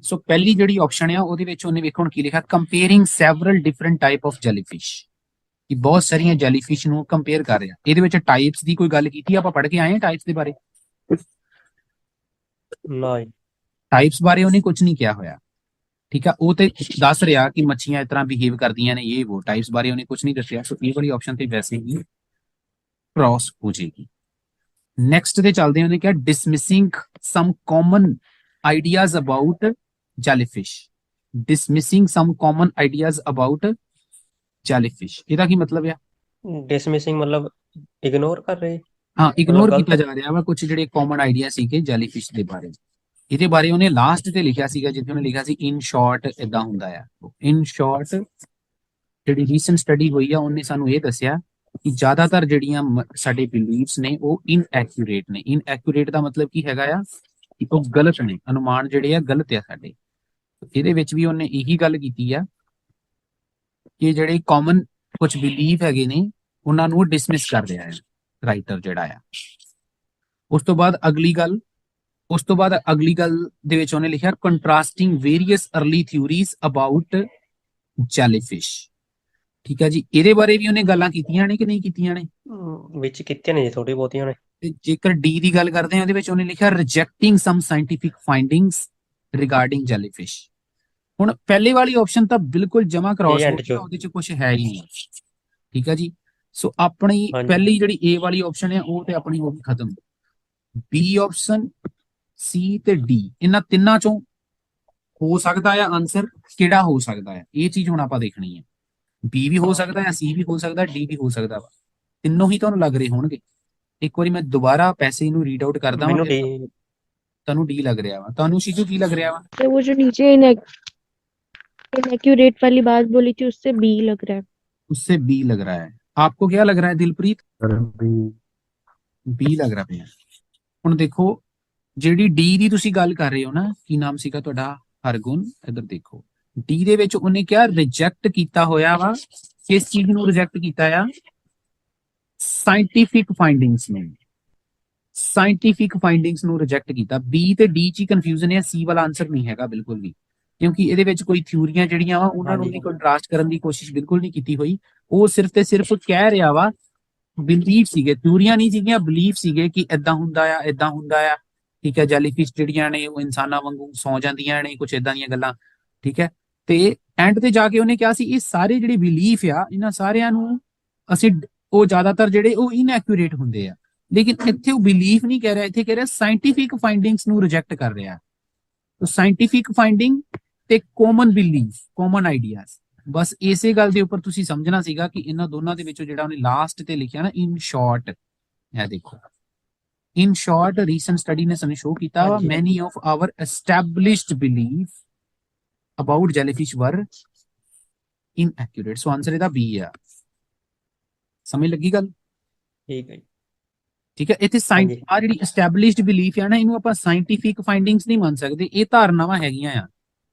ਸੋ ਪਹਿਲੀ ਜਿਹੜੀ ਆਪਸ਼ਨ ਆ ਉਹਦੇ ਵਿੱਚ ਉਹਨੇ ਵੇਖੋ ਹੁਣ ਕੀ ਲਿਖਿਆ, comparing several different type of jellyfish, ਕਿ ਬਹੁਤ ਸਾਰੀਆਂ ਜੈਲੀਫਿਸ਼ ਨੂੰ ਕੰਪੇਅਰ ਕਰ ਰਿਹਾ। ਇਹਦੇ ਵਿੱਚ ਟਾਈਪਸ ਦੀ ਕੋਈ ਗੱਲ ਕੀਤੀ, ਆਪਾਂ ਪੜ੍ਹ ਕੇ ਆਏ ਹਾਂ ਟਾਈਪਸ ਦੇ ਬਾਰੇ? ਨਾ ਜੀ। ਟਾਈਪਸ ਬਾਰੇ ਉਹਨੇ ਕੁਝ ਨਹੀਂ ਕਿਹਾ ਹੋਇਆ, ਠੀਕ ਆ। ਉਹ ਤੇ ਦੱਸ ਰਿਹਾ ਕਿ ਮੱਛੀਆਂ ਇਸ ਤਰ੍ਹਾਂ ਬਿਹੇਵ ਕਰਦੀਆਂ ਨੇ, ਇਹ ਉਹ ਟਾਈਪਸ ਬਾਰੇ ਉਹਨੇ ਕੁਝ ਨਹੀਂ ਦੱਸਿਆ। ਸੋ ਇਹ ਵਾਲੀ ਆਪਸ਼ਨ ਤੇ ਵੈਸੇ ਹੀ ਕ੍ਰਾਸ ਹੋ ਜਾਏਗੀ। ਨੈਕਸਟ ਤੇ ਚੱਲਦੇ ਹਾਂ, ਉਹਨੇ ਕਿਹਾ dismissing some common ideas about jellyfish. Dismissing some common ideas about jellyfish, ਇਹਦਾ ਕੀ ਮਤਲਬ ਆ? ਡਿਸਮਿਸਿੰਗ ਮਤਲਬ ਇਗਨੋਰ ਕਰ ਰਹੇ। ਹਾਂ, ਇਗਨੋਰ ਗਲਤ ਕੀਤਾ ਜਾ ਰਿਹਾ ਵਾ ਕੁਝ ਜਿਹੜੇ ਕਾਮਨ ਆਈਡੀਆ ਸੀਗੇ ਜੈਲੀਫਿਸ਼ ਦੇ ਬਾਰੇ। ਇਹਦੇ ਬਾਰੇ ਉਹਨੇ ਲਾਸਟ ਤੇ ਲਿਖਿਆ ਸੀਗਾ, ਜਿੱਥੇ ਉਹਨੇ ਲਿਖਿਆ ਸੀ ਇਨ ਸ਼ਾਰਟ ਇਦਾਂ ਹੁੰਦਾ ਆ। ਇਨ ਸ਼ਾਰਟ ਜਿਹੜੀ ਰੀਸੈਂਟ ਸਟੱਡੀ ਹੋਈ ਆ ਉਹਨੇ ਸਾਨੂੰ ਇਹ ਦੱਸਿਆ ਕਿ ਜ਼ਿਆਦਾਤਰ ਜਿਹੜੀਆਂ ਸਾਡੇ ਬਿਲੀਵਸ ਨੇ ਉਹ ਇਨਐਕੂਰੇਟ ਨੇ। ਇਨਐਕੂਰੇਟ ਦਾ ਮਤਲਬ ਕੀ ਹੈਗਾ ਆ ਕਿ ਉਹ ਗਲਤ ਨੇ, ਅਨੁਮਾਨ ਜਿਹੜੇ ਆ ਗਲਤ ਆ ਸਾਡੇ। ਇਹਦੇ ਵਿੱਚ ਵੀ ਉਹਨੇ ਇਹੀ ਗੱਲ ਕੀਤੀ ਆ ਕਿ ਜਿਹੜੇ ਕਾਮਨ ਕੁਝ ਬਿਲੀਵ ਹੈਗੇ ਨੇ ਉਹਨਾਂ ਨੂੰ ਡਿਸਮਿਸ ਕਰ ਰਿਹਾ ਹੈ ਰਾਈਟਰ ਜਿਹੜਾ ਆ। ਉਸ ਤੋਂ ਬਾਅਦ ਅਗਲੀ ਗੱਲ ਦੇ ਵਿੱਚ ਉਹਨੇ ਲਿਖਿਆ contrasting various early theories about jellyfish. ਠੀਕ ਹੈ ਜੀ, ਇਹਦੇ ਬਾਰੇ ਵੀ ਉਹਨੇ ਗੱਲਾਂ ਕੀਤੀਆਂ ਨੇ ਕਿ ਨਹੀਂ ਕੀਤੀਆਂ ਨੇ? ਵਿੱਚ ਕੀਤੀਆਂ ਨੇ ਜੀ, ਥੋੜੀ ਬਹੁਤੀਆਂ ਨੇ। ਤੇ ਜੇਕਰ ਡੀ ਦੀ ਗੱਲ ਕਰਦੇ ਹਾਂ, ਉਹਦੇ ਵਿੱਚ ਉਹਨੇ ਲਿਖਿਆ ਰਿਜੈਕਟਿੰਗ ਸਮ ਸਾਇੰਟੀਫਿਕ ਫਾਈਂਡਿੰਗਸ ਰਿਗਾਰਡਿੰਗ ਜੈਲੀਫਿਸ਼। ਹੁਣ ਪਹਿਲੇ ਵਾਲੀ ਆਪਸ਼ਨ ਤਾਂ ਬਿਲਕੁਲ ਜਮਾ ਕ੍ਰਾਸ ਹੋ ਗਈ, ਉਹਦੇ ਚ ਕੁਝ ਹੈ ਹੀ ਨਹੀਂ। ਠੀਕ ਹੈ ਜੀ, ਸੋ ਆਪਣੀ ਪਹਿਲੀ ਜਿਹੜੀ ਏ ਵਾਲੀ ਆਪਸ਼ਨ ਹੈ ਉਹ ਤੇ ਆਪਣੀ ਹੋ ਗਈ ਖਤਮ। ਬੀ ਆਪਸ਼ਨ, ਸੀ ਤੇ ਡੀ, ਇਹਨਾਂ ਤਿੰਨਾਂ ਚੋਂ ਹੋ ਸਕਦਾ ਹੈ ਆਨਸਰ ਕਿਹੜਾ ਹੋ ਸਕਦਾ ਹੈ, ਇਹ ਚੀਜ਼ ਹੁਣ ਆਪਾਂ ਦੇਖਣੀ ਹੈ। ਬੀ ਵੀ ਹੋ ਸਕਦਾ ਹੈ, ਸੀ ਵੀ ਹੋ ਸਕਦਾ, ਡੀ ਵੀ ਹੋ ਸਕਦਾ ਵਾ। ਤਿੰਨੋਂ ਹੀ ਤੁਹਾਨੂੰ ਲੱਗ ਰਹੇ ਹੋਣਗੇ। ਇੱਕ ਵਾਰੀ ਮੈਂ ਦੁਬਾਰਾ ਪੈਸੇ ਨੂੰ ਰੀਡ ਆਊਟ ਕਰਦਾ ਹਾਂ। ਤੁਹਾਨੂੰ ਡੀ ਲੱਗ ਰਿਹਾ ਵਾ, ਤੁਹਾਨੂੰ ਸੀਜੂ ਕੀ ਲੱਗ ਰਿਹਾ ਵਾ? तो वो जो नीचे इनएक्यूरेट वाली बात बोली थी उससे बी लग रहा है। उससे बी लग रहा है। आपको क्या लग रहा है दिलप्रीत? बी लग रहा है। ਹੁਣ ਦੇਖੋ ਜਿਹੜੀ ਡੀ ਦੀ ਤੁਸੀਂ ਗੱਲ ਕਰ ਰਹੇ ਹੋ ਨਾ, ਕੀ ਨਾਮ ਸੀਗਾ ਤੁਹਾਡਾ? ਹਰਗੁਣ। ਇੱਧਰ ਦੇਖੋ, ਡੀ ਦੇ ਵਿੱਚ ਉਹਨੇ ਕਿਹਾ ਰਿਜੈਕਟ ਕੀਤਾ ਹੋਇਆ ਵਾ। ਕਿਸ ਚੀਜ਼ ਨੂੰ ਰਿਜੈਕਟ ਕੀਤਾ ਆ? ਸਾਇੰਟੀਫਿਕ ਫਾਈਂਡਿੰਗਸ ਨੂੰ। ਸਾਇੰਟੀਫਿਕ ਫਾਈਂਡਿੰਗਸ ਨੂੰ ਰਿਜੈਕਟ ਕੀਤਾ। ਬੀ ਤੇ ਡੀ ਚ ਕਨਫਿਊਜ਼ਨ ਹੈ, ਸੀ ਵਾਲਾ ਆਨਸਰ ਨਹੀਂ ਹੈਗਾ ਬਿਲਕੁਲ ਵੀ, ਕਿਉਂਕਿ ਇਹਦੇ ਵਿੱਚ ਕੋਈ ਥਿਊਰੀਆਂ ਜਿਹੜੀਆਂ ਵਾ ਉਹਨਾਂ ਨੂੰ ਵੀ ਕੰਟਰਾਸਟ ਕਰਨ ਦੀ ਕੋਸ਼ਿਸ਼ ਬਿਲਕੁਲ ਨਹੀਂ ਕੀਤੀ ਹੋਈ। ਉਹ ਸਿਰਫ ਤੇ ਸਿਰਫ ਕਹਿ ਰਿਹਾ ਵਾ, ਬਿਲੀਫ ਸੀਗੇ, ਥਿਊਰੀਆਂ ਨਹੀਂ ਸੀਗੀਆਂ, ਬਿਲੀਫ ਸੀਗੇ ਕਿ ਇਦਾਂ ਹੁੰਦਾ ਆ, ਇਦਾਂ ਹੁੰਦਾ ਆ। ਠੀਕ ਹੈ, ਜੈਲੀਫਿਸ਼ ਜਿਹੜੀਆਂ ਨੇ ਉਹ ਇਨਸਾਨਾਂ ਵਾਂਗੂ ਸੌ ਜਾਂਦੀਆਂ ਨੇ, ਕੁਝ ਇਦਾਂ ਦੀਆਂ ਗੱਲਾਂ। ਠੀਕ ਹੈ, ਤੇ ਐਂਡ ਤੇ ਜਾ ਕੇ ਉਹਨੇ ਕਿਹਾ ਸੀ ਇਹ ਸਾਰੇ ਜਿਹੜੇ ਬਿਲੀਫ ਆ ਇਹਨਾਂ ਸਾਰਿਆਂ ਨੂੰ ਅਸੀਂ ਉਹ ਜ਼ਿਆਦਾਤਰ ਜਿਹੜੇ ਉਹ ਇਨਐਕੂਰੇਟ ਹੁੰਦੇ ਆ। ਲੇਕਿਨ ਇੱਥੇ ਉਹ ਬਿਲੀਫ ਨਹੀਂ ਕਹਿ ਰਿਹਾ, ਇੱਥੇ ਕਹਿ ਰਿਹਾ ਸਾਇੰਟੀਫਿਕ ਫਾਈਂਡਿੰਗਸ ਨੂੰ ਰਿਜੈਕਟ ਕਰ ਰਿਹਾ। ਸਾਇੰਟੀਫਿਕ ਫਾਈਂਡਿੰਗ ਤੇ ਕਾਮਨ ਬਿਲੀਫ, ਕਾਮਨ ਆਈਡੀਆਜ਼, ਬਸ ਇਸੇ ਗੱਲ ਦੇ ਉੱਪਰ ਤੁਸੀਂ ਸਮਝਣਾ ਸੀਗਾ ਕਿ ਇਹਨਾਂ ਦੋਨਾਂ ਦੇ ਵਿੱਚੋਂ ਜਿਹੜਾ ਉਹਨੇ ਲਾਸਟ ਤੇ ਲਿਖਿਆ ਨਾ ਇਨ ਸ਼ਾਰਟ, ਇਹ ਦੇਖੋ ਇਨ ਸ਼ਾਰਟ ਰੀਸੈਂਟ ਸਟੱਡੀ ਨੇ ਸਾਨੂੰ ਸ਼ੋ ਕੀਤਾ ਵਾ ਮੈਨੀ of hour established belief about jellyfish ਵਰ ਇਨਐਕੂਰੇਟ। ਸੋ ਆਨਸਰ ਇਹਦਾ ਬੀ ਆ। ਸਮਝ ਲੱਗੀ ਗੱਲ? ਠੀਕ ਹੈ ਜੀ। ਠੀਕ ਹੈ, ਇੱਥੇ ਆ ਜਿਹੜੀ ਐਸਟੈਬਲਿਸ਼ਡ ਬਿਲੀਫ ਆ ਨਾ, ਇਹਨੂੰ ਆਪਾਂ ਸਾਇੰਟੀਫਿਕ ਫਾਈਂਡਿੰਗਸ ਨਹੀਂ ਮੰਨ ਸਕਦੇ, ਇਹ ਧਾਰਨਾਵਾਂ ਹੈਗੀਆਂ ਆ।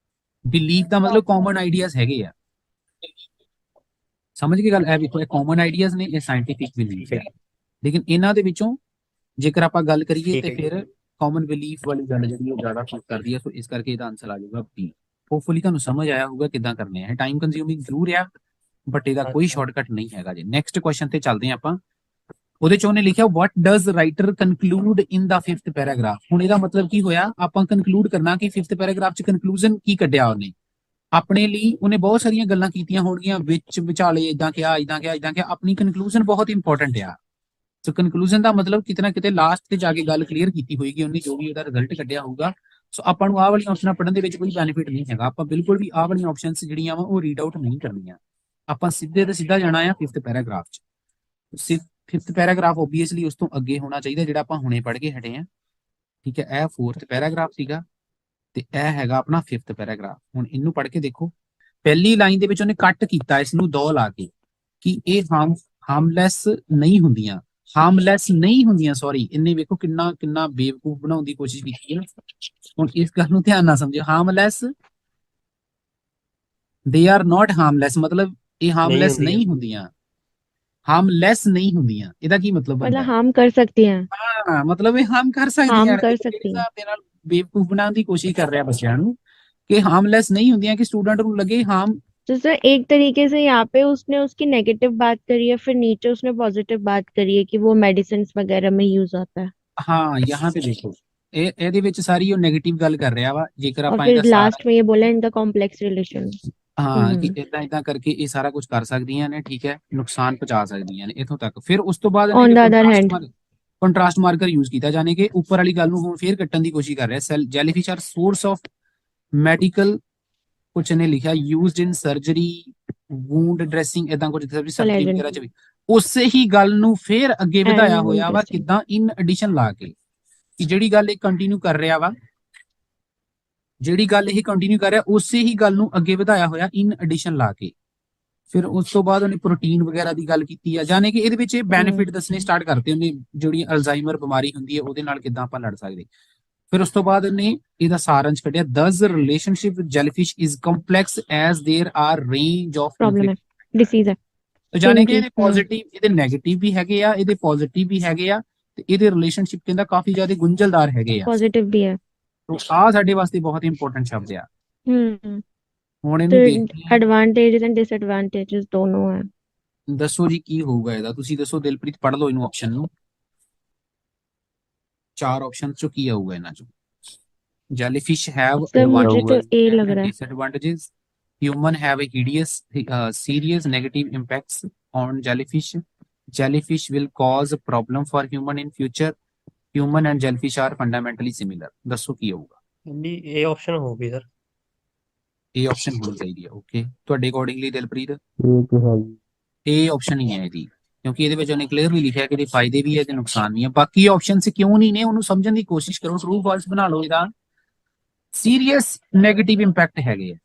ਬਿਲੀਫ ਦਾ ਮਤਲਬ ਕਾਮਨ ਆਈਡੀਆਜ਼ ਹੈਗੇ ਆ। ਸਮਝ ਗਏ ਗੱਲ? ਇਹ ਵੇਖੋ, ਇਹ ਕਾਮਨ ਆਈਡੀਆਜ਼ ਨੇ, ਇਹ ਸਾਇੰਟੀਫਿਕ ਬਿਲੀਫ ਹੈ। ਲੇਕਿਨ ਇਹਨਾਂ ਦੇ ਵਿੱਚੋਂ ਜੇਕਰ ਆਪਾਂ ਗੱਲ ਕਰੀਏ ਤੇ ਫਿਰ ਕਾਮਨ ਬਿਲੀਫ ਵਾਲੀ ਗੱਲ ਜਿਹੜੀ ਉਹ ਜ਼ਿਆਦਾ ਸੂਟ ਕਰਦੀ ਹੈ। ਸੋ ਇਸ ਕਰਕੇ ਇਹਦਾ ਆਨਸਰ ਆ ਜਾਊਗਾ ਬੀ। ਹੋਪਫੁਲੀ ਤੁਹਾਨੂੰ ਸਮਝ ਆਇਆ ਹੋਊਗਾ ਕਿੱਦਾਂ ਕਰਨੇ ਆ। ਟਾਈਮ ਕੰਜ਼ਿਊਮਿੰਗ ਜ਼ਰੂਰ ਆ, ਬਟ ਇਹਦਾ ਕੋਈ ਸ਼ਾਰਟਕਟ ਨਹੀਂ ਹੈਗਾ ਜੀ। ਨੈਕਸਟ ਕੁਐਸਚਨ ਤੇ ਚੱਲਦੇ ਆਪਾਂ। ਉਹਦੇ ਚ ਉਹਨੇ ਲਿਖਿਆ what does writer conclude in the 5th paragraph. ਹੁਣ ਇਹਦਾ ਮਤਲਬ ਕੀ ਹੋਇਆ? ਆਪਾਂ ਕਨਕਲੂਡ ਕਰਨਾ ਕਿ 5th ਪੈਰਾਗ੍ਰਾਫ ਚ ਕਨਕਲੂਜਨ ਕੀ ਕੱਢਿਆ ਉਹਨੇ ਆਪਣੇ ਲਈ। ਉਹਨੇ ਬਹੁਤ ਸਾਰੀਆਂ ਗੱਲਾਂ ਕੀਤੀਆਂ ਹੋਣਗੀਆਂ ਵਿੱਚ ਵਿਚਾਲੇ, ਇਦਾਂ ਕਿਹਾ, ਇਦਾਂ ਕਿਹਾ, ਇਦਾਂ ਕਿਹਾ। ਆਪਣੀ ਕਨਕਲੂਜਨ ਬਹੁਤ ਇੰਪੋਰਟੈਂਟ ਆ। ਸੋ ਕਨਕਲੂਜਨ ਦਾ ਮਤਲਬ ਕਿਤੇ ਨਾ ਕਿਤੇ ਲਾਸਟ ਤੇ ਜਾ ਕੇ ਗੱਲ ਕਲੀਅਰ ਕੀਤੀ ਹੋਏਗੀ ਉਹਨੇ, ਜੋ ਵੀ ਉਹਦਾ ਰਿਜ਼ਲਟ ਕੱਢਿਆ ਹੋਊਗਾ। ਸੋ ਆਪਾਂ ਨੂੰ ਆਹ ਵਾਲੀਆਂ ਆਪਸ਼ਨਾਂ ਪੜ੍ਹਨ ਦੇ ਵਿੱਚ ਕੋਈ ਬੈਨੀਫਿਟ ਨਹੀਂ ਹੈਗਾ। ਆਪਾਂ ਬਿਲਕੁਲ ਵੀ ਆਹ ਵਾਲੀਆਂ ਆਪਸ਼ਨਸ ਜਿਹੜੀਆਂ ਵਾ ਉਹ ਰੀਡ ਆਊਟ ਨਹੀਂ ਕਰਨੀਆਂ। ਆਪਾਂ ਸਿੱਧੇ ਤੇ ਸਿੱਧਾ ਜਾਣਾ ਆ 5th ਪੈਰਾਗ੍ਰਾਫ ਚ। 5th ਪੈਰਾਗ੍ਰਾਫ ਓਬਵੀਅਸਲੀ ਉਸ ਤੋਂ ਅੱਗੇ ਹੋਣਾ ਚਾਹੀਦਾ ਜਿਹੜਾ ਆਪਾਂ ਹੁਣੇ ਪੜ੍ਹ ਕੇ ਹਟੇ ਆ। ਠੀਕ ਹੈ, ਇਹ 4th ਪੈਰਾਗ੍ਰਾਫ ਸੀਗਾ ਤੇ ਇਹ ਹੈਗਾ ਆਪਣਾ 5th ਪੈਰਾਗ੍ਰਾਫ। ਹੁਣ ਇਹਨੂੰ ਪੜ੍ਹ ਕੇ ਦੇਖੋ, ਪਹਿਲੀ ਲਾਈਨ ਦੇ ਵਿੱਚ ਉਹਨੇ ਕੱਟ ਕੀਤਾ ਇਸ ਨੂੰ ਦੋ ਲਾ ਕੇ ਕਿ ਇਹ ਹਾਰਮਲੈਸ ਨਹੀਂ ਹੁੰਦੀਆਂ, ਹਾਰਮਲੈਸ ਨਹੀਂ ਹੁੰਦੀਆਂ। ਸੌਰੀ, ਇਹਨੇ ਵੇਖੋ ਕਿੰਨਾ ਕਿੰਨਾ ਬੇਵਕੂਫ ਬਣਾਉਣ ਦੀ ਕੋਸ਼ਿਸ਼ ਕੀਤੀ ਹੈ। ਹੁਣ ਇਸ ਗੱਲ ਨੂੰ ਧਿਆਨ ਨਾਲ ਸਮਝੋ। ਹਾਰਮਲੈਸ, ਦੇ ਆਰ ਨਾਟ ਹਾਰਮਲੈਸ, ਮਤਲਬ ਇਹ ਹਾਰਮਲੈਸ ਨਹੀਂ ਹੁੰਦੀਆਂ, ਹਾਰਮਲੈਸ ਨਹੀਂ ਹੁੰਦੀਆਂ। ਇਹਦਾ ਕੀ ਮਤਲਬ ਬਣਦਾ? मतलब हार्म कर सकती हैं। ਹਾਂ, ਮਤਲਬ ਇਹ ਹਾਰਮ ਕਰ ਸਕਦੀਆਂ। हार्म कर सकती हैं। ਦੇ ਨਾਲ ਬੇਵਕੂਫ ਬਣਾਉਣ ਦੀ ਕੋਸ਼ਿਸ਼ ਕਰ ਰਿਹਾ ਬੱਚਿਆਂ ਨੂੰ। कि हार्मलेस नहीं ਹੁੰਦੀਆਂ कि स्टूडेंट ਨੂੰ ਲੱਗੇ हार्म। तो सर एक तरीके से यहाँ पे उसने उसकी नेगेटिव बात करी है, फिर नीचे उसने पॉजिटिव बात करी है कि वो मेडिसिन वगैरह में यूज होता है, हाँ यहाँ पे देखो ਇਹਦੇ ਵਿੱਚ ਸਾਰੀ ਉਹ 네ਗੇਟਿਵ ਗੱਲ ਕਰ ਰਿਹਾ ਵਾ ਜੇਕਰ और ਆਪਾਂ ਇਹਦਾ फिर ਸਾਰਾ लास्ट में ये बोला इन द कॉम्प्लेक्स रिलेशन। ਹਾਂ ਕਿ ਇਦਾਂ ਇਦਾਂ ਕਰਕੇ ਇਹ ਸਾਰਾ ਕੁਝ ਕਰ ਸਕਦੀਆਂ ਨੇ, ਠੀਕ ਹੈ, ਨੁਕਸਾਨ ਪਹੁੰਚਾ ਸਕਦੀਆਂ ਨੇ ਇਥੋਂ ਤੱਕ। ਫਿਰ ਉਸ ਤੋਂ ਬਾਅਦ on the other hand contrast marker use ਕੀਤਾ ਜਾਣੇ ਕਿ ਉੱਪਰ ਵਾਲੀ ਗੱਲ ਨੂੰ ਹੁਣ ਫੇਰ ਕੱਟਣ ਦੀ ਕੋਸ਼ਿਸ਼ ਕਰ ਰਿਹਾ। Cell jellyfish are source of medical, ਕੁਝ ਨੇ ਲਿਖਿਆ used in surgery, wound dressing, ਇਦਾਂ ਕੁਝ ਸਰਜਰੀ Collagen। ਵਗੈਰਾ ਚ ਵੀ ਉਸੇ ਹੀ ਗੱਲ ਨੂੰ ਫੇਰ ਅੱਗੇ ਵਧਾਇਆ Animal ਹੋਇਆ ਵਾ testing। ਕਿਦਾਂ ਇਨ ਐਡੀਸ਼ਨ ਲਾ ਕੇ, ਕਿ ਜਿਹੜੀ ਗੱਲ ਇਹ ਕੰਟੀਨਿਊ ਕਰ ਰਿਹਾ ਵਾ, ਜਿਹੜੀ ਗੱਲ ਇਹ ਕੰਟੀਨਿਊ ਕਰ ਰਿਹਾ ਉਸੇ ਹੀ ਗੱਲ ਨੂੰ ਅੱਗੇ ਵਧਾਇਆ ਹੋਇਆ ਇਨ ਐਡੀਸ਼ਨ ਲਾ ਕੇ। ਫਿਰ ਉਸ ਤੋਂ ਬਾਅਦ ਉਹਨੇ ਪ੍ਰੋਟੀਨ ਵਗੈਰਾ ਦੀ ਗੱਲ ਕੀਤੀ ਆ, ਜਾਣੇ ਕਿ ਇਹਦੇ ਵਿੱਚ ਇਹ ਬੈਨੀਫਿਟ ਦੱਸਣੇ ਸਟਾਰਟ ਕਰਤੇ ਉਹਨੇ, ਜਿਹੜੀ ਅਲਜ਼ਾਈਮਰ ਬਿਮਾਰੀ ਹੁੰਦੀ ਹੈ ਉਹਦੇ ਨਾਲ ਕਿਦਾਂ ਆਪਾਂ ਲੜ ਸਕਦੇ। ਫਿਰ ਉਸ ਤੋਂ ਬਾਅਦ ਉਹਨੇ ਇਹਦਾ ਸਾਰਾਂਸ਼ ਕੱਢਿਆ, ਦਸ relationship with jellyfish is complex as there are range of problem है, डिसीज है। तो जाने कि Indeed, ਇਹਦੇ ਪੋਜ਼ਿਟਿਵ ਇਹਦੇ 네ਗੇਟਿਵ ਵੀ ਹੈਗੇ ਆ, ਇਹਦੇ ਪੋਜ਼ਿਟਿਵ ਵੀ ਹੈਗੇ ਆ, ਤੇ ਇਹਦੇ ਰਿਲੇਸ਼ਨਸ਼ਿਪ ਕਹਿੰਦਾ ਕਾਫੀ ਜ਼ਿਆਦਾ ਗੁੰਝਲਦਾਰ ਹੈਗੇ ਆ। पॉजिटिव भी है। तो ਆ ਸਾਡੇ ਵਾਸਤੇ ਬਹੁਤ ਇੰਪੋਰਟੈਂਟ ਸ਼ਬਦ ਆ। हम्म। ਹੁਣ तो ਇਹਨੂੰ ਦੇਖਦੇ ਹਾਂ, एडवांटेजेस एंड डिसएडवांटेजेस दोनों है। ਦੱਸੋ ਜੀ ਕੀ ਹੋਊਗਾ ਇਹਦਾ, ਤੁਸੀਂ ਦੱਸੋ ਦਿਲਪ੍ਰੀਤ, ਪੜ੍ਹ ਲਓ ਇਹਨੂੰ ਆਪਸ਼ਨ ਨੂੰ, ਚਾਰ ਆਪਸ਼ਨ ਚੋਂ ਕੀ ਆਊਗਾ ਇਹਨਾਂ ਚੋਂ। jellyfish have सर मुझे तो advantages ए and लग रहा है। disadvantages, human have a hideous serious negative impacts on jellyfish, jellyfish will cause a problem for human in future, human and jellyfish are fundamentally similar। ਦੱਸੋ ਕੀ ਹੋਊਗਾ। ਹਾਂਜੀ ਇਹ option ਹੋਊਗੀ ਸਰ। ਇਹ ਆਪਸ਼ਨ ਹੋਣੀ ਚਾਹੀਦੀ ਹੈ। ਓਕੇ, ਤੁਹਾਡੇ ਅਕੋਰਡਿੰਗਲੀ ਦਿਲਪ੍ਰੀਤ ਇਹ ਤਾਂ ਹੈ ਜੀ। ਇਹ ਆਪਸ਼ਨ ਹੀ ਹੈ ਇਹਦੀ, ਕਿਉਂਕਿ ਇਹਦੇ ਵਿੱਚ ਉਹਨੇ ਕਲੀਅਰਲੀ ਲਿਖਿਆ ਕਿ ਇਹਦੇ ਫਾਇਦੇ ਵੀ ਹੈ ਤੇ ਨੁਕਸਾਨ ਵੀ ਹੈ। ਬਾਕੀ ਆਪਸ਼ਨਸ ਕਿਉਂ ਨਹੀਂ ਨੇ ਉਹਨੂੰ ਸਮਝਣ ਦੀ ਕੋਸ਼ਿਸ਼ ਕਰੋ, ਟਰੂ ਫਾਲਸ ਬਣਾ ਲਓ। ਇਹਦਾ ਸੀਰੀਅਸ 네ਗੇਟਿਵ ਇੰਪੈਕਟ ਹੈਗੇ ਆ,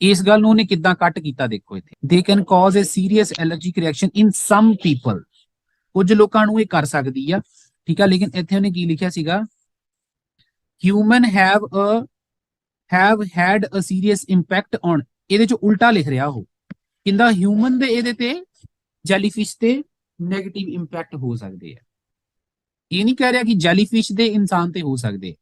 ਇਸ ਗੱਲ ਨੂੰ ਉਹਨੇ ਕਿੱਦਾਂ ਕੱਟ ਕੀਤਾ ਦੇਖੋ ਇੱਥੇ, they can cause a serious allergic reaction in some people, ਕੁਝ ਲੋਕਾਂ ਨੂੰ ਇਹ ਕਰ ਸਕਦੀ ਆ, ਠੀਕ ਆ। ਲੇਕਿਨ ਇੱਥੇ ਉਹਨੇ ਕੀ ਲਿਖਿਆ ਸੀਗਾ, human have had a serious impact on, ਇਹਦੇ ਚ ਉਲਟਾ ਲਿਖ ਰਿਹਾ ਉਹ, ਕਹਿੰਦਾ ਹਿਊਮਨ ਦੇ ਇਹਦੇ ਤੇ ਜੈਲੀਫਿਸ਼ ਤੇ 네ਗੇਟਿਵ ਇੰਪੈਕਟ ਹੋ ਸਕਦੇ ਆ। ਇਹ ਨਹੀਂ ਕਹਿ ਰਿਹਾ ਕਿ ਜੈਲੀਫਿਸ਼ ਦੇ ਇਨਸਾਨ ਤੇ ਹੋ ਸਕਦੇ,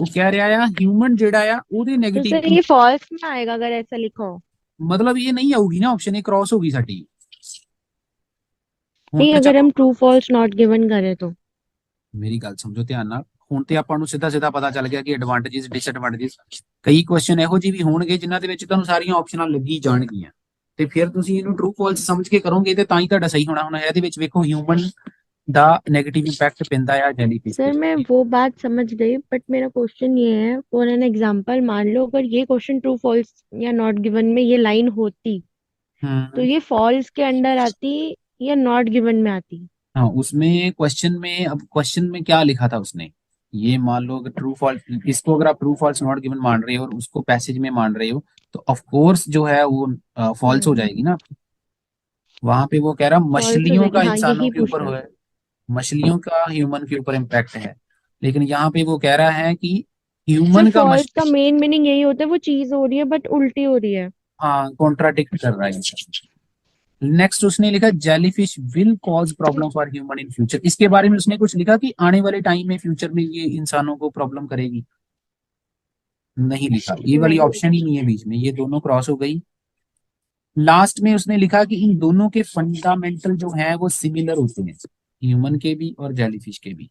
वो कह रहा है ह्यूमन जेड़ा आ ओदे तो नेगेटिव, सर ये फॉल्स में आएगा अगर ऐसा लिखा हो। मतलब ये नहीं आऊगी ना ऑप्शन, ये क्रॉस होगी साडी। नहीं अगर हम ट्रू फॉल्स नॉट गिवन करें तो मेरी गल समझो ध्यान नाल, ਹੁਣ ਤੇ ਆਪਾਂ ਨੂੰ ਸਿੱਧਾ ਸਿੱਧਾ ਪਤਾ ਚੱਲ ਗਿਆ ਕਿ ਐਡਵਾਂਟੇजेस ਡਿਸਐਡਵਾਂਟੇजेस, ਕਈ ਕੁਐਸਚਨ ਇਹੋ ਜਿਹੇ ਵੀ ਹੋਣਗੇ ਜਿਨ੍ਹਾਂ ਦੇ ਵਿੱਚ ਤੁਹਾਨੂੰ ਸਾਰੀਆਂ ਆਪਸ਼ਨਾਂ ਲੱਗੀ ਜਾਣਗੀਆਂ, ਤੇ ਫਿਰ ਤੁਸੀਂ ਇਹਨੂੰ ਟਰੂ ਫਾਲਸ ਸਮਝ ਕੇ ਕਰੋਗੇ ਤੇ ਤਾਂ ਹੀ ਤੁਹਾਡਾ ਸਹੀ ਹੋਣਾ। ਹੁਣ ਇਹਦੇ ਵਿੱਚ ਵੇਖੋ ਹਿਊਮਨ ਦਾ नेगेटिव इंपैक्ट पैंदा है जेलीफिश सर मैं वो बात समझ गई, बट मेरा क्वेश्चन ये है, फॉर एन एग्जांपल मान लो अगर ये क्वेश्चन ट्रू फॉल्स या नॉट गिवन में ये लाइन होती तो ये फॉल्स के अंडर आती या नॉट गिवन में आती। हाँ उसमें क्वेश्चन में, अब क्वेश्चन में क्या लिखा था उसने, ये मान लो अगर ट्रू फॉल्स, इसको अगर आप ट्रू फॉल्स नॉट गिवन मान रहे हो और उसको पैसेज में मान रहे हो तो ऑफ कोर्स जो है वो फॉल्स हो जाएगी ना। वहां पे वो कह रहा फॉल्स हो मछलियों जाएगी, का हाँ इंसानों यही के ऊपर पूछना। हो, मछलियों का ह्यूमन के ऊपर इम्पैक्ट है, लेकिन यहाँ पे वो कह रहा है कि सर ह्यूमन का फॉल्स का मेन मीनिंग यही होता है वो चीज हो रही है बट उल्टी हो रही है। हाँ कॉन्ट्राडिक्ट कर रहा है। नेक्स्ट उसने लिखा jellyfish will cause problem for human in future, इसके बारे में उसने कुछ लिखा कि आने वाले टाइम में फ्यूचर में ये इंसानों को प्रॉब्लम करेगी, नहीं लिखा, ये वाली ऑप्शन ही नहीं है बीच में, ये दोनों क्रॉस हो गई। लास्ट में उसने लिखा कि इन दोनों के फंडामेंटल जो है वो सिमिलर होते हैं, ह्यूमन के भी और जेलीफिश के भी,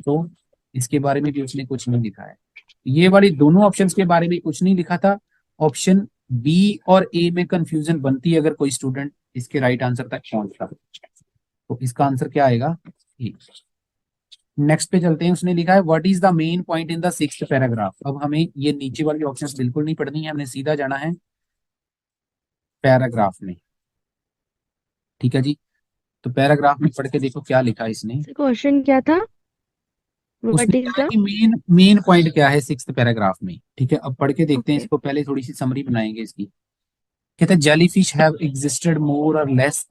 तो इसके बारे में भी उसने कुछ नहीं लिखा है। ये वाली दोनों ऑप्शंस के बारे में कुछ नहीं लिखा था। ऑप्शन बी और ए में कंफ्यूजन बनती है अगर कोई स्टूडेंट इसके राइट आंसर तक पहुंचता, तो इसका आंसर क्या आएगा, ए। नेक्स्ट पे चलते हैं, उसने लिखा है what is the main point in the 6th paragraph. अब हमें ये नीचे वाली ऑप्शंस बिल्कुल नहीं पढ़नी है, हमने सीधा जाना है पैराग्राफ में, ठीक है जी। तो पैराग्राफ में पढ़ के देखो क्या लिखा है इसने, क्वेश्चन क्या था, व्हाट उसने इज कहा द कि मेन पॉइंट क्या है 6th पैराग्राफ में, ठीक है। अब पढ़ के देखते हैं इसको, पहले थोड़ी सी समरी बनाएंगे इसकी। कहते हैं जेलीफिश हैव एग्जिस्टेड मोर और less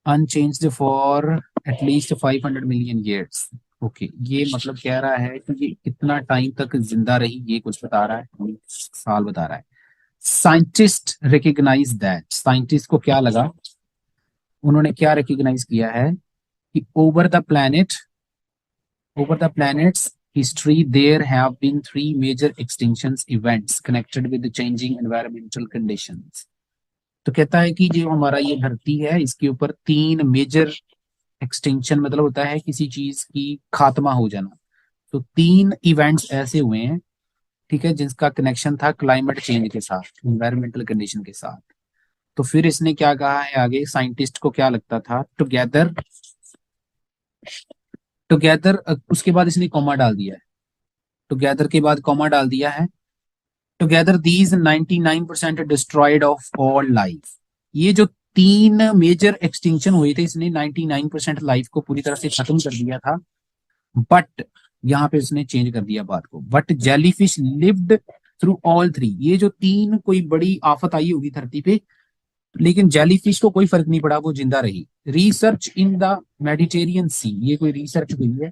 unchanged for at least 500 million years. Okay, ये मतलब कह रहा है कि ये कितना टाइम तक जिंदा रही, ये कुछ बता रहा है, साल बता रहा है। साइंटिस्ट रिकग्नाइज दैट, साइंटिस्ट को क्या लगा, उन्होंने क्या रिकग्नाइज किया है कि over the planets history there have been 3 major extinctions events connected with the changing environmental conditions. तो कहता है कि जो हमारा ये धरती है इसके ऊपर 3 मेजर एक्सटिंक्शन मतलब होता है किसी चीज की खात्मा हो जाना। तो 3 इवेंट्स ऐसे हुए हैं, ठीक है, जिसका कनेक्शन था क्लाइमेट चेंज के साथ, एनवायरमेंटल कंडीशन के साथ। तो फिर इसने क्या कहा है आगे, साइंटिस्ट को क्या लगता था, टुगेदर टुगेदर उसके बाद इसने कॉमा डाल दिया है, टुगेदर के बाद कॉमा डाल दिया है, together these 99% destroyed of all life. ये जो 3 मेजर एक्सटिंक्शन हुए थे इसने 99% लाइफ को पूरी तरह से खत्म कर दिया था। बट यहाँ पे उसने चेंज कर दिया बात को, but jellyfish lived through all 3। ये जो 3 कोई बड़ी आफत आई होगी धरती पे, लेकिन जेलीफिश को कोई फर्क नहीं पड़ा, वो जिंदा रही। रिसर्च इन द मेडिटेरियन सी, ये कोई रिसर्च हुई है,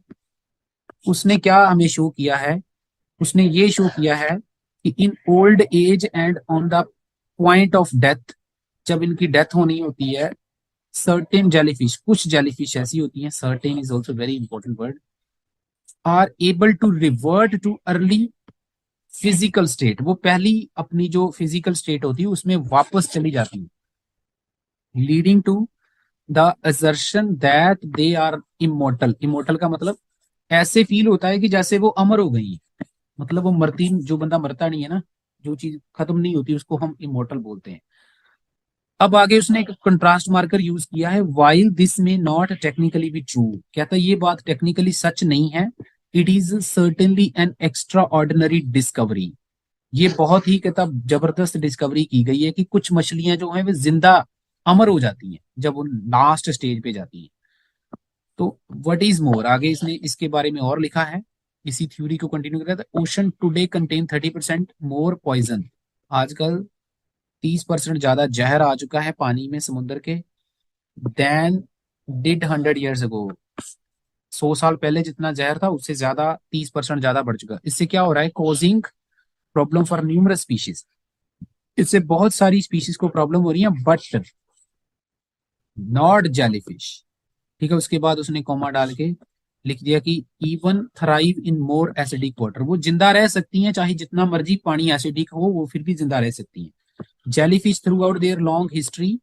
उसने क्या हमें शो किया है, उसने ये शो किया है कि in old age and on the point of death, जब इनकी डेथ होनी होती है, सर्टेन जेलीफिश, कुछ जेलीफिश ऐसी होती हैं, certain is also very important word, are able to revert to early physical state. वो पहली अपनी जो फिजिकल स्टेट होती है उसमें वापस चली जाती है, leading to the assertion that they are immortal. Immortal का मतलब ऐसे फील होता है कि जैसे वो अमर हो गई, मतलब वो मरती, जो बंदा मरता नहीं है ना, जो चीज खत्म नहीं होती उसको हम इमोर्टल बोलते हैं। अब आगे उसने एक कंट्रास्ट मार्कर यूज किया है, वाइल दिस में नॉट टेक्निकली बी ट्रू, कहता है ये बात टेक्निकली सच नहीं है, it is certainly an extra ordinary discovery. ये बहुत ही कहता जबरदस्त डिस्कवरी की गई है कि कुछ मछलियां जो हैं वे जिंदा अमर हो जाती हैं जब वो लास्ट स्टेज पे जाती हैं। तो व्हाट इज मोर, आगे इसने इसके बारे में और लिखा है, इसी थ्योरी को कंटिन्यू कर रहा था। ओशन टुडे कंटेन 30% मोर पॉइजन, आजकल 30% ज्यादा जहर आ चुका है पानी में समुद्र के, देन डिड 100 years ago, 100 साल पहले जितना जहर था उससे ज्यादा 30% ज्यादा बढ़ चुका। इससे क्या हो रहा है, causing problem for numerous species, इससे बहुत सारी स्पीशीज को प्रॉब्लम हो रही है, बट नॉट जेलीफिश। ठीक है, उसके बाद उसने कॉमा डाल के लिख दिया कि even thrive in more acidic water, वो जिंदा रह सकती हैं चाहे जितना मर्जी पानी एसिडिक हो, वो फिर भी जिंदा रह सकती हैं। Jellyfish throughout their long history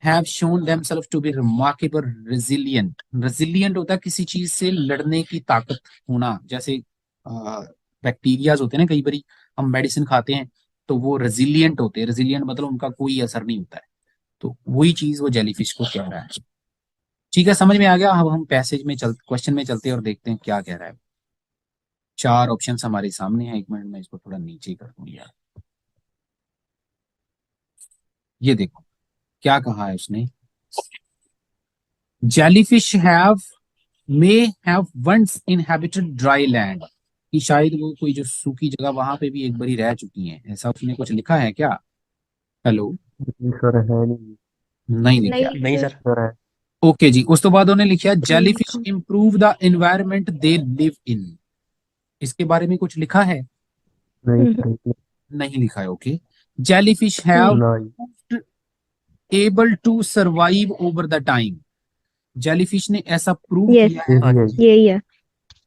have shown themselves to be remarkable resilient. Resilient होता है किसी चीज से लड़ने की ताकत होना, जैसे बैक्टीरियाज होते हैं ना, कई बार हम मेडिसिन खाते हैं तो वो रेजिलिएंट होते हैं, रेजिलिएंट मतलब उनका कोई असर नहीं होता है, तो वही चीज वो जेलीफिश को कह रहा है। ठीक है, समझ में आ गया। अब हम पैसेज में क्वेश्चन में चलते हैं और देखते हैं क्या कह रहा है। 4 ऑप्शन हमारे सामने हैं, 1 मिनट में इसको थोड़ा नीचे कर दूं यार। ये देखो क्या कहा है उसने, jellyfish may have once inhabited dry land, कि शायद वो कोई जो सूखी जगह वहां पे भी एक बारी रह चुकी हैं, ऐसा उसने कुछ लिखा है क्या? हेलो, जी सर है नहीं। नहीं लिखा। नहीं नहीं सर, सर सर है। ओके जी, उस तो बाद उन्होंने लिखा नहीं जेलीफिश लिखा। Improve the environment they live in, इसके बारे में कुछ लिखा है? नहीं हम्म, सर नहीं लिखा है। ओके, जेलीफिश नहीं। हैव नहीं। Able to survive over the time, jellyfish ने ऐसा प्रूव यस, किया है, यही है। यही है।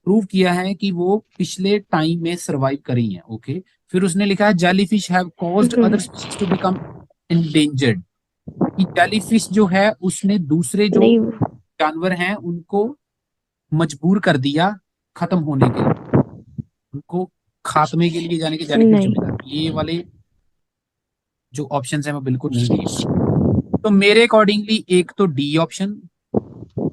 प्रूव किया है कि वो पिछले टाइम में सर्वाइव करी हैं। ओके, फिर उसने लिखा है jellyfish have caused other species to become endangered, कि जेलीफिश जो है उसने दूसरे जो नहीं जानवर हैं उनको मजबूर कर दिया खत्म होने के लिए, उनको खात्मे के लिए जाने के जेलीफिश नहीं जिम्मेदार। ये वाले जो ऑप्शन है वो बिल्कुल नहीं दिए। तो मेरे अकॉर्डिंगली एक तो डी ऑप्शन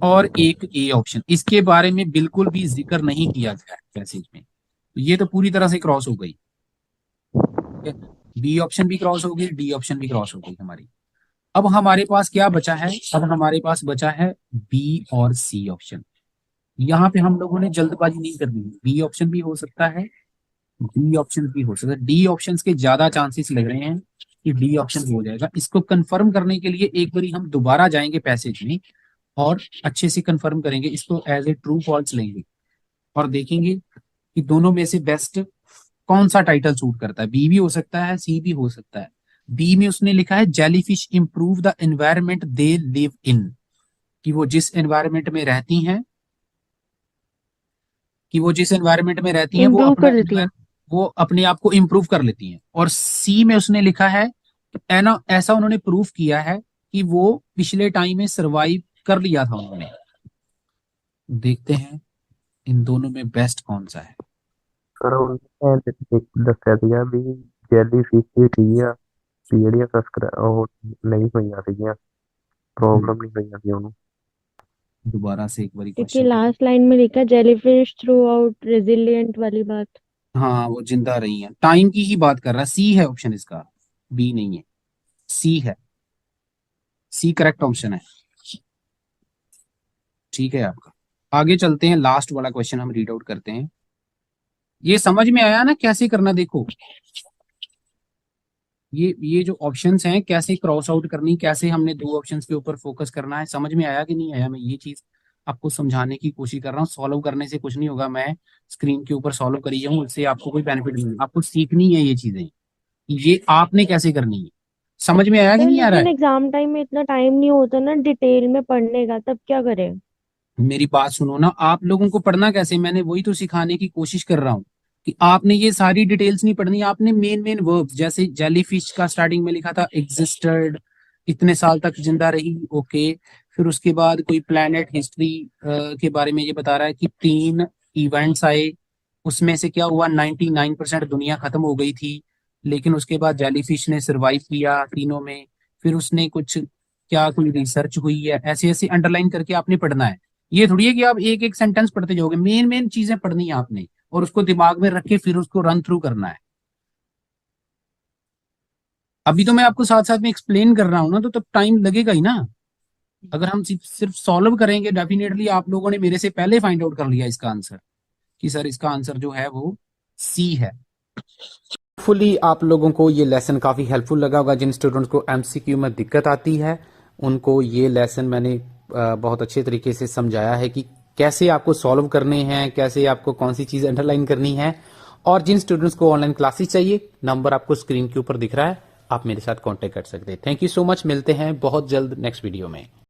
और एक ए ऑप्शन, इसके बारे में बिल्कुल भी जिक्र नहीं किया गया है पैसेज में, तो ये तो पूरी तरह से क्रॉस हो गई। बी ऑप्शन भी क्रॉस हो गई, डी ऑप्शन भी क्रॉस हो गई हमारी। अब हमारे पास क्या बचा है, अब हमारे पास बचा है बी और सी ऑप्शन। यहाँ पे हम लोगों ने जल्दबाजी नहीं करनी, बी ऑप्शन भी हो सकता है, डी ऑप्शन भी हो सकता है। डी ऑप्शन के ज्यादा चांसेस लग रहे हैं कि डी ऑप्शन हो जाएगा। इसको कंफर्म करने के लिए एक बारी हम दोबारा जाएंगे पैसेज में और अच्छे से कंफर्म करेंगे, इसको एज ए ट्रू फॉल्स लेंगे और देखेंगे कि दोनों में से बेस्ट कौन सा टाइटल सूट करता है। बी भी हो सकता है, सी भी हो सकता है। बी में उसने लिखा है jellyfish improve the environment they live in, कि वो जिस एनवायरमेंट में रहती हैं कि वो जिस एनवायरनमेंट में रहती हैं वो इम्प्रूव अपना कर देती है। वो अपने आप को इम्प्रूव कर लेती हैं। और सी में उसने लिखा है ना, ऐसा उन्होंने प्रूफ किया है कि वो पिछले टाइम में सरवाइव कर लिया था उन्होंने। देखते हैं इन दोनों में बेस्ट कौन सा है। ਸਰ ਉਹਨੇ ਇੱਕ ਦੱਸਿਆ ਸੀਗਾ ਵੀ ਜੈਲੀ ਫਿਸ਼ ਹੀ ਸੀਗੀ ਆ ਵੀ ਜਿਹੜੀਆਂ ਉਹ ਨਹੀਂ ਹੋਈਆਂ ਸੀਗੀਆਂ, ਪ੍ਰੋਬਲਮ ਨਹੀਂ ਹੋਈਆਂ ਸੀ ਉਹਨੂੰ। दोबारा से एक बारी क्योंकि क्वेश्चन। लास्ट लाइन में लिखा जेलीफिश थ्रू आउट रेजिलियंट वाली बात। हाँ वो जिंदा रही हैं, टाइम की ही बात कर रहा है। सी है ऑप्शन इसका, बी नहीं है, सी है। सी करेक्ट ऑप्शन है। ठीक है आपका। आगे चलते हैं, लास्ट वाला क्वेश्चन हम रीड आउट करते हैं। ये समझ में आया ना कैसे करना? देखो ये जो ऑप्शंस हैं कैसे क्रॉस आउट करनी, कैसे हमने दो ऑप्शंस के ऊपर फोकस करना है, समझ में आया कि नहीं आया? मैं ये चीज आपको समझाने की कोशिश कर रहा हूँ। सॉल्व करने से कुछ नहीं होगा, मैं स्क्रीन के ऊपर सॉल्व करी जाऊँ उससे आपको कोई बेनिफिट नहीं है। आपको सीखनी है ये चीजें, ये आपने कैसे करनी है। समझ में आया कि सर नहीं आ रहा लेकिन है? एग्जाम टाइम में इतना टाइम नहीं होता ना डिटेल में पढ़ने का, तब क्या करें? मेरी बात सुनो ना, आप लोगों को पढ़ना कैसे, मैंने वही तो सिखाने की कोशिश कर रहा हूँ कि आपने ये सारी डिटेल्स नहीं पढ़नी। आपने मेन मेन वर्ब्स, जैसे जेलीफिश का स्टार्टिंग में लिखा था एग्जिस्टेड, इतने साल तक जिंदा रही, ओके। फिर उसके बाद कोई प्लेनेट हिस्ट्री के बारे में ये बता रहा है कि 3 इवेंट्स आए, उसमें से क्या हुआ, 99% दुनिया खत्म हो गई थी, लेकिन उसके बाद जेलीफिश ने सरवाइव किया तीनों में। फिर उसने कुछ, क्या कोई रिसर्च हुई है, ऐसे ऐसे अंडरलाइन करके आपने पढ़ना है। ये थोड़ी है कि आप एक एक सेंटेंस पढ़ते जाओगे, मेन मेन चीजें पढ़नी है आपने और उसको दिमाग में रख के फिर उसको रन थ्रू करना है। अभी तो मैं आपको साथ साथ में एक्सप्लेन कर रहा हूं ना, तो तब टाइम लगेगा ही ना। अगर हम सिर्फ सॉल्व करेंगे, डेफिनेटली आप लोगों ने मेरे से पहले फाइंड आउट कर लिया इसका आंसर कि सर इसका आंसर जो है वो सी है। फुली आप लोगों को ये लेसन काफ़ी हेल्पफुल लगा होगा। जिन स्टूडेंट्स को एमसीक्यू में दिक्कत आती है उनको ये लेसन मैंने बहुत अच्छे तरीके से समझाया है कि कैसे आपको सॉल्व करने हैं, कैसे आपको कौन सी चीज़ अंडरलाइन करनी है। और जिन स्टूडेंट्स को ऑनलाइन क्लासेस चाहिए, नंबर आपको स्क्रीन के ऊपर दिख रहा है, आप मेरे साथ कांटेक्ट कर सकते हैं। थैंक यू सो मच, मिलते हैं बहुत जल्द नेक्स्ट वीडियो में।